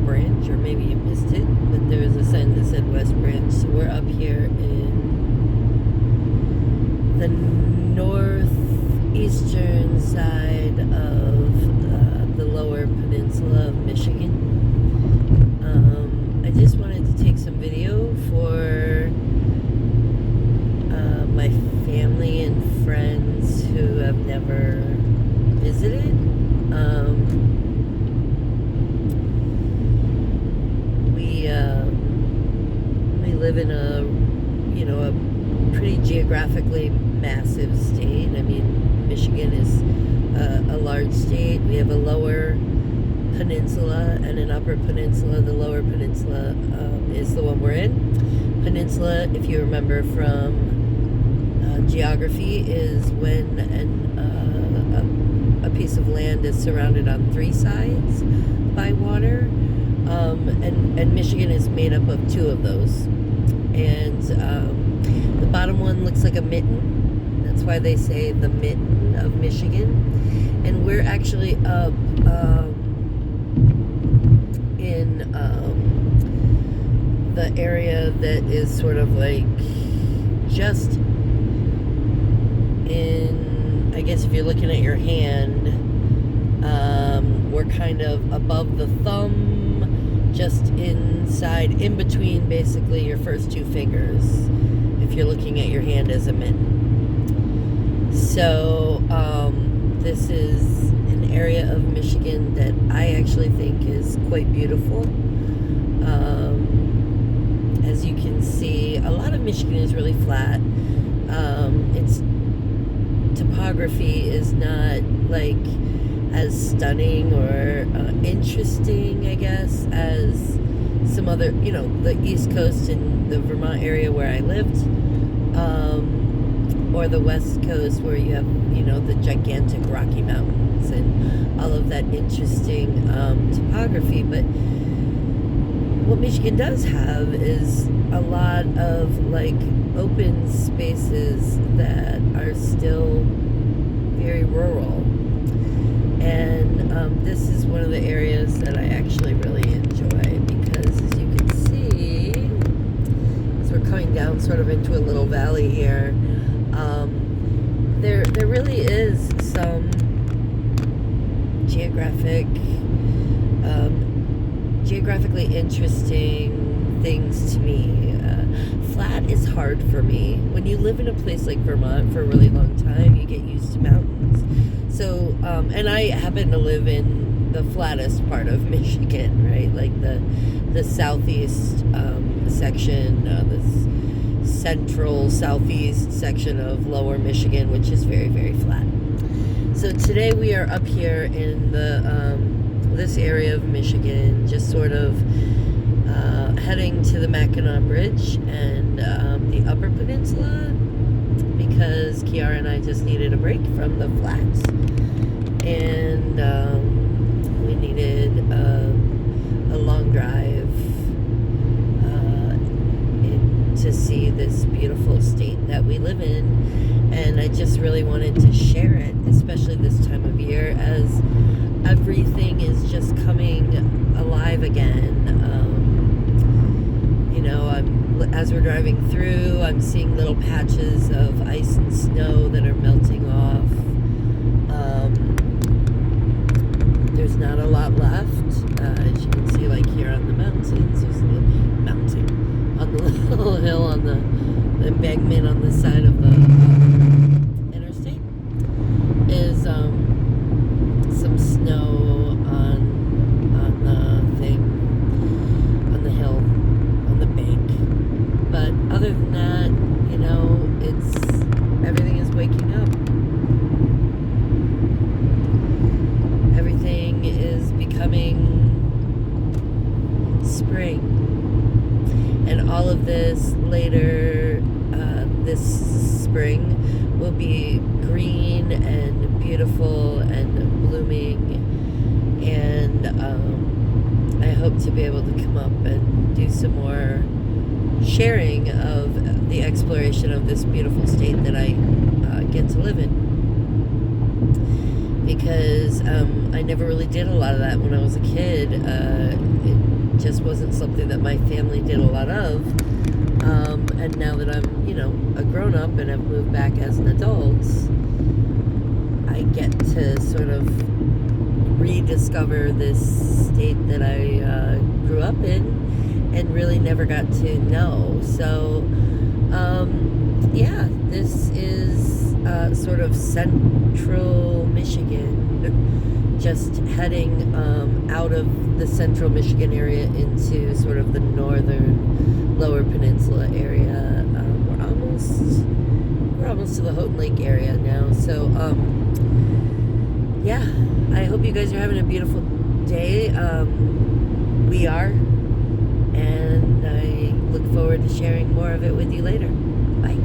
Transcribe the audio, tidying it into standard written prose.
Branch, or maybe you missed it, but there was a sign that said West Branch. So we're up here in the northeastern side of the lower peninsula of Michigan. I just wanted to take some video for my family and friends who have never visited. We live in a pretty geographically massive state. I mean, Michigan is a large state. We have a lower peninsula and an upper peninsula. The lower peninsula is the one we're in. Peninsula, if you remember from geography, is when a piece of land is surrounded on three sides by water, and Michigan is made up of two of those. And the bottom one looks like a mitten. That's why they say the mitten of Michigan. And we're actually up in the area that is sort of like just in, I guess if you're looking at your hand, we're kind of above the thumb, just inside, in between basically your first two fingers, if you're looking at your hand as a mitten. So this is an area of Michigan that I actually think is quite beautiful. As you can see, a lot of Michigan is really flat. Its topography is not like as stunning or interesting, I guess, as some other, the East Coast and the Vermont area where I lived, or the West Coast where you have, the gigantic Rocky Mountains and all of that interesting topography. But what Michigan does have is a lot of like open spaces that are still very rural. And this is one of the areas that I actually really enjoy, because as you can see, as we're coming down sort of into a little valley here, there really is some geographically interesting things to me. Flat is hard for me. When you live in a place like Vermont for a really long time, you get used to mountains. So, and I happen to live in the flattest part of Michigan, right? Like the southeast section, the central southeast section of lower Michigan, which is very, very flat. So today we are up here in the this area of Michigan, just sort of heading to the Mackinac Bridge and the Upper Peninsula, because Kiara and I just needed a break from the flats, and we needed a long drive to see this beautiful state that we live in. And I just really wanted to share it, especially this time of year, as everything is just coming alive again. As we're driving through, I'm seeing little patches of ice and snow that are melting off. There's not a lot left. As you can see, like here on the mountains, there's a little mountain on the little hill on the embankment on the side of the interstate is some snow on the thing, on the hill, on the bank. But other than that, everything is waking up. Everything is becoming spring. And all of this later this spring will be green and beautiful and blooming. And I hope to be able to come up and do some more sharing of the exploration of this beautiful state that I get to live in. Because I never really did a lot of that when I was a kid. just wasn't something that my family did a lot of. And now that I'm, a grown up and I've moved back as an adult, I get to sort of rediscover this state that I grew up in and really never got to know. So, yeah, this is sort of central Michigan, just heading out of the central Michigan area into sort of the northern Lower Peninsula area. We're almost to the Houghton Lake area now. So, yeah, I hope you guys are having a beautiful day. We are, and I look forward to sharing more of it with you later. Bye.